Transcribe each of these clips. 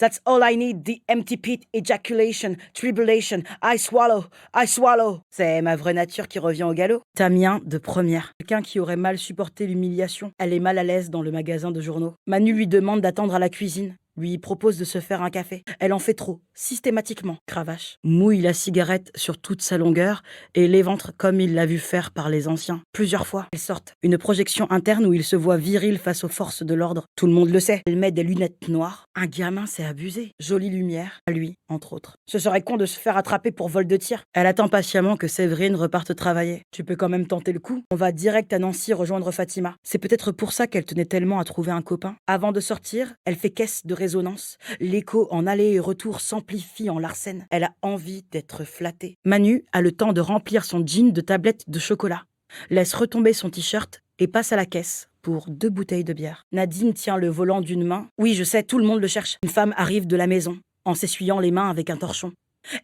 That's all I need, the empty pit, ejaculation, tribulation, I swallow, I swallow. C'est ma vraie nature qui revient au galop. Tamien de première. Quelqu'un qui aurait mal supporté l'humiliation. Elle est mal à l'aise dans le magasin de journaux. Manu lui demande d'attendre à la cuisine. Lui propose de se faire un café. Elle en fait trop, systématiquement. Cravache. Mouille la cigarette sur toute sa longueur et l'éventre comme il l'a vu faire par les anciens. Plusieurs fois, elles sortent. Une projection interne où il se voit viril face aux forces de l'ordre. Tout le monde le sait. Elle met des lunettes noires. Un gamin s'est abusé. Jolie lumière, à lui, entre autres. Ce serait con de se faire attraper pour vol de tir. Elle attend patiemment que Séverine reparte travailler. Tu peux quand même tenter le coup. On va direct à Nancy rejoindre Fatima. C'est peut-être pour ça qu'elle tenait tellement à trouver un copain. Avant de sortir, elle fait caisse de résonance. L'écho en aller et retour s'amplifie en Larsen. Elle a envie d'être flattée. Manu a le temps de remplir son jean de tablettes de chocolat, laisse retomber son t-shirt et passe à la caisse pour 2 bouteilles de bière. Nadine tient le volant d'une main. Oui, je sais, tout le monde le cherche. Une femme arrive de la maison, en s'essuyant les mains avec un torchon.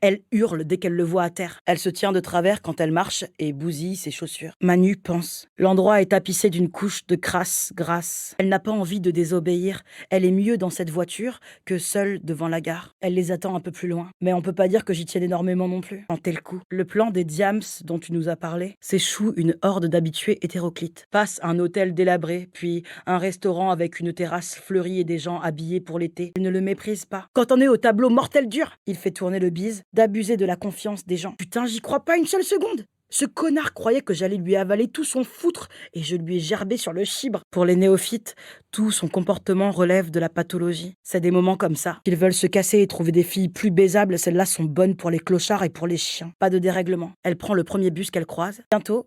Elle hurle dès qu'elle le voit à terre. Elle se tient de travers quand elle marche et bousille ses chaussures. Manu pense. L'endroit est tapissé d'une couche de crasse grasse. Elle n'a pas envie de désobéir. Elle est mieux dans cette voiture que seule devant la gare. Elle les attend un peu plus loin. Mais on peut pas dire que j'y tienne énormément non plus. Tentez le coup. Le plan des Diams dont tu nous as parlé s'échoue une horde d'habitués hétéroclites. Passe un hôtel délabré, puis un restaurant avec une terrasse fleurie et des gens habillés pour l'été. Il ne le méprise pas. Quand on est au tableau mortel dur, il fait tourner le bise d'abuser de la confiance des gens. Putain, j'y crois pas une seule seconde. Ce connard croyait que j'allais lui avaler tout son foutre et je lui ai gerbé sur le chibre. Pour les néophytes, tout son comportement relève de la pathologie. C'est des moments comme ça qu'ils veulent se casser et trouver des filles plus baisables. Celles-là sont bonnes pour les clochards et pour les chiens. Pas de dérèglement. Elle prend le premier bus qu'elle croise. Bientôt,